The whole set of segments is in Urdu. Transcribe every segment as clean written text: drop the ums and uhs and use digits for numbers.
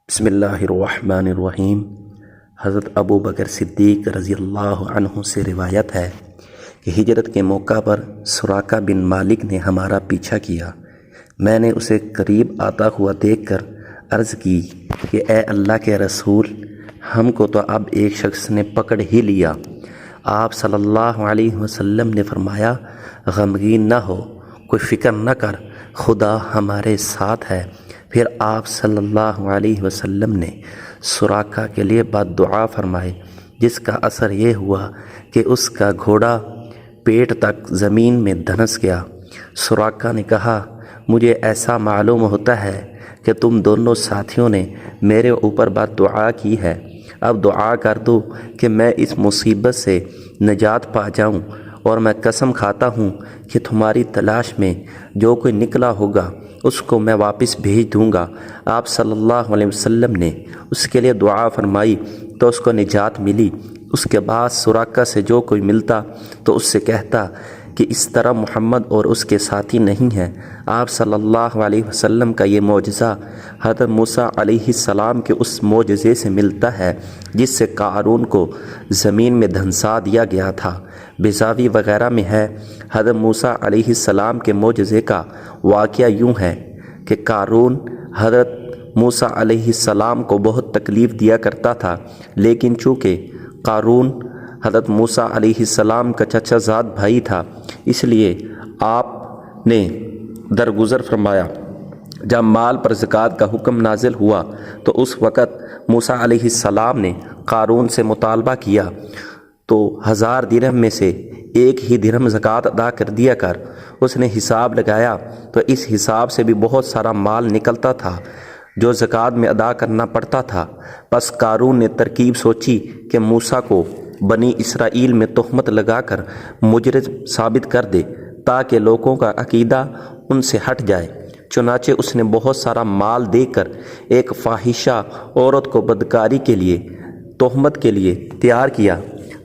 بسم اللہ الرحمن الرحیم۔ حضرت ابو بکر صدیق رضی اللہ عنہ سے روایت ہے کہ ہجرت کے موقع پر سراقہ بن مالک نے ہمارا پیچھا کیا۔ میں نے اسے قریب آتا ہوا دیکھ کر عرض کی کہ اے اللہ کے رسول، ہم کو تو اب ایک شخص نے پکڑ ہی لیا۔ آپ صلی اللہ علیہ وسلم نے فرمایا، غمگین نہ ہو، کوئی فکر نہ کر، خدا ہمارے ساتھ ہے۔ پھر آپ صلی اللہ علیہ وسلم نے سراقہ کے لیے بد دعا فرمائے، جس کا اثر یہ ہوا کہ اس کا گھوڑا پیٹ تک زمین میں دھنس گیا۔ سراقہ نے کہا، مجھے ایسا معلوم ہوتا ہے کہ تم دونوں ساتھیوں نے میرے اوپر بد دعا کی ہے۔ اب دعا کر دو کہ میں اس مصیبت سے نجات پا جاؤں، اور میں قسم کھاتا ہوں کہ تمہاری تلاش میں جو کوئی نکلا ہوگا اس کو میں واپس بھیج دوں گا۔ آپ صلی اللہ علیہ وسلم نے اس کے لیے دعا فرمائی تو اس کو نجات ملی۔ اس کے بعد سراقہ سے جو کوئی ملتا تو اس سے کہتا کہ اس طرح محمد اور اس کے ساتھی نہیں ہیں۔ آپ صلی اللہ علیہ وسلم کا یہ معجزہ حضرت موسیٰ علیہ السلام کے اس معجزے سے ملتا ہے جس سے قارون کو زمین میں دھنسا دیا گیا تھا۔ بیضاوی وغیرہ میں ہے، حضرت موسیٰ علیہ السلام کے معجزے کا واقعہ یوں ہے کہ قارون حضرت موسیٰ علیہ السلام کو بہت تکلیف دیا کرتا تھا، لیکن چونکہ قارون حضرت موسیٰ علیہ السلام کا چچا زاد بھائی تھا، اس لیے آپ نے درگزر فرمایا۔ جب مال پر زکوٰۃ کا حکم نازل ہوا تو اس وقت موسیٰ علیہ السلام نے قارون سے مطالبہ کیا تو 1000 درہم میں سے 1 ہی درہم زکوٰۃ ادا کر دیا کر۔ اس نے حساب لگایا تو اس حساب سے بھی بہت سارا مال نکلتا تھا جو زکوٰۃ میں ادا کرنا پڑتا تھا۔ پس قارون نے ترکیب سوچی کہ موسیٰ کو بنی اسرائیل میں تہمت لگا کر مجرم ثابت کر دے تاکہ لوگوں کا عقیدہ ان سے ہٹ جائے۔ چنانچہ اس نے بہت سارا مال دے کر ایک فاحشہ عورت کو بدکاری کے لیے تہمت کے لیے تیار کیا۔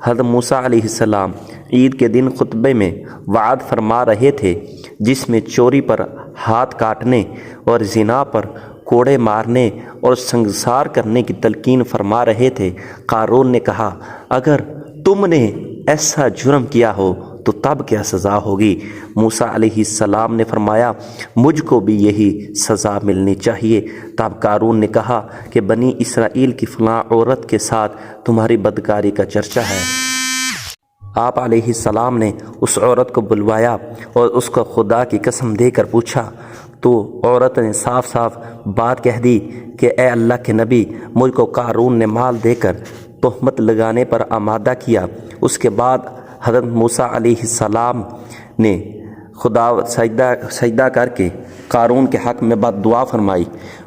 حضرت موسیٰ علیہ السلام عید کے دن خطبے میں وعظ فرما رہے تھے، جس میں چوری پر ہاتھ کاٹنے اور زنا پر کوڑے مارنے اور سنگسار کرنے کی تلقین فرما رہے تھے۔ قارون نے کہا، اگر تم نے ایسا جرم کیا ہو تو تب کیا سزا ہوگی؟ موسیٰ علیہ السلام نے فرمایا، مجھ کو بھی یہی سزا ملنی چاہیے۔ تب قارون نے کہا کہ بنی اسرائیل کی فلاں عورت کے ساتھ تمہاری بدکاری کا چرچا ہے۔ آپ علیہ السلام نے اس عورت کو بلوایا اور اس کو خدا کی قسم دے کر پوچھا تو عورت نے صاف صاف بات کہہ دی کہ اے اللہ کے نبی، مجھ کو قارون نے مال دے کر تہمت لگانے پر آمادہ کیا۔ اس کے بعد حضرت موسیٰ علیہ السلام نے خدا سجدہ کر کے قارون کے حق میں بد دعا فرمائی۔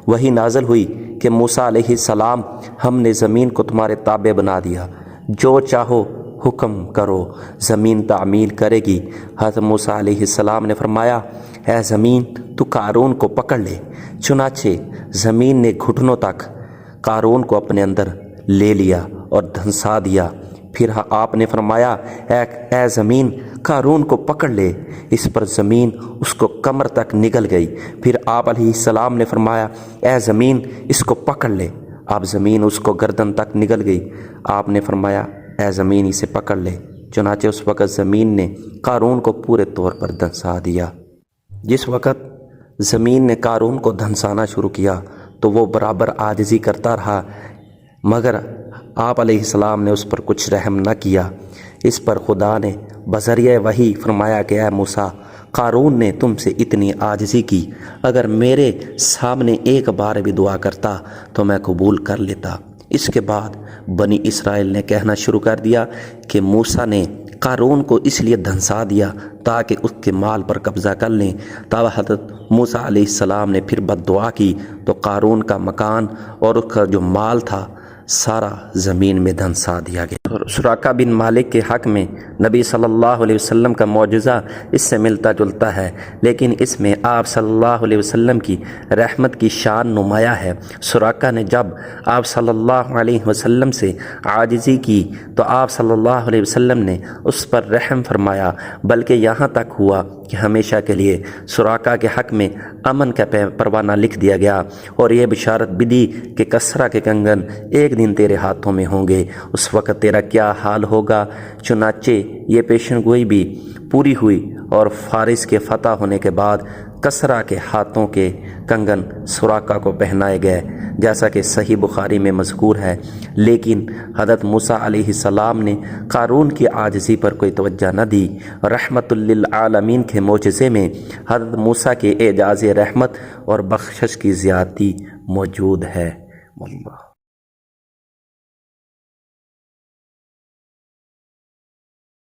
وہی نازل ہوئی کہ موسیٰ علیہ السلام، ہم نے زمین کو تمہارے تابع بنا دیا، جو چاہو حکم کرو، زمین تعمیل کرے گی۔ حضرت موسیٰ علیہ السلام نے فرمایا، اے زمین تو قارون کو پکڑ لے۔ چنانچہ زمین نے گھٹنوں تک قارون کو اپنے اندر لے لیا اور دھنسا دیا۔ پھر آپ نے فرمایا، اے زمین قارون کو پکڑ لے۔ اس پر زمین اس کو کمر تک نگل گئی۔ پھر آپ علیہ السلام نے فرمایا، اے زمین اس کو پکڑ لے۔ اب زمین اس کو گردن تک نگل گئی۔ آپ نے فرمایا، اے زمین اسے پکڑ لے۔ چنانچہ اس وقت زمین نے قارون کو پورے طور پر دھنسا دیا۔ جس وقت زمین نے قارون کو دھنسانا شروع کیا تو وہ برابر عاجزی کرتا رہا، مگر آپ علیہ السلام نے اس پر کچھ رحم نہ کیا۔ اس پر خدا نے بذریعہ وحی فرمایا کہ اے موسیٰ، قارون نے تم سے اتنی عاجزی کی، اگر میرے سامنے ایک بار بھی دعا کرتا تو میں قبول کر لیتا۔ اس کے بعد بنی اسرائیل نے کہنا شروع کر دیا کہ موسیٰ نے قارون کو اس لیے دھنسا دیا تاکہ اس کے مال پر قبضہ کر لیں۔ تب حضرت موسیٰ علیہ السلام نے پھر بد دعا کی تو قارون کا مکان اور اس کا جو مال تھا سارا زمین میں دھنسا دیا گیا۔ سراقہ بن مالک کے حق میں نبی صلی اللہ علیہ وسلم کا معجزہ اس سے ملتا جلتا ہے، لیکن اس میں آپ صلی اللہ علیہ وسلم کی رحمت کی شان نمایاں ہے۔ سراقہ نے جب آپ صلی اللہ علیہ وسلم سے عاجزی کی تو آپ صلی اللہ علیہ وسلم نے اس پر رحم فرمایا، بلکہ یہاں تک ہوا کہ ہمیشہ کے لیے سراقہ کے حق میں امن کا پروانہ لکھ دیا گیا اور یہ بشارت بھی دی کہ کسریٰ کے کنگن ایک دن تیرے ہاتھوں میں ہوں گے، اس وقت تیرا کیا حال ہوگا۔ چنانچہ یہ پیشن گوئی بھی پوری ہوئی اور فارس کے فتح ہونے کے بعد کسریٰ کے ہاتھوں کے کنگن سراقہ کو پہنائے گئے، جیسا کہ صحیح بخاری میں مذکور ہے۔ لیکن حضرت موسیٰ علیہ السلام نے قارون کی عاجزی پر کوئی توجہ نہ دی۔ رحمت للعالمین کے معجزے میں حضرت موسیٰ کے اعجاز رحمت اور بخشش کی زیادتی موجود ہے۔ واللہ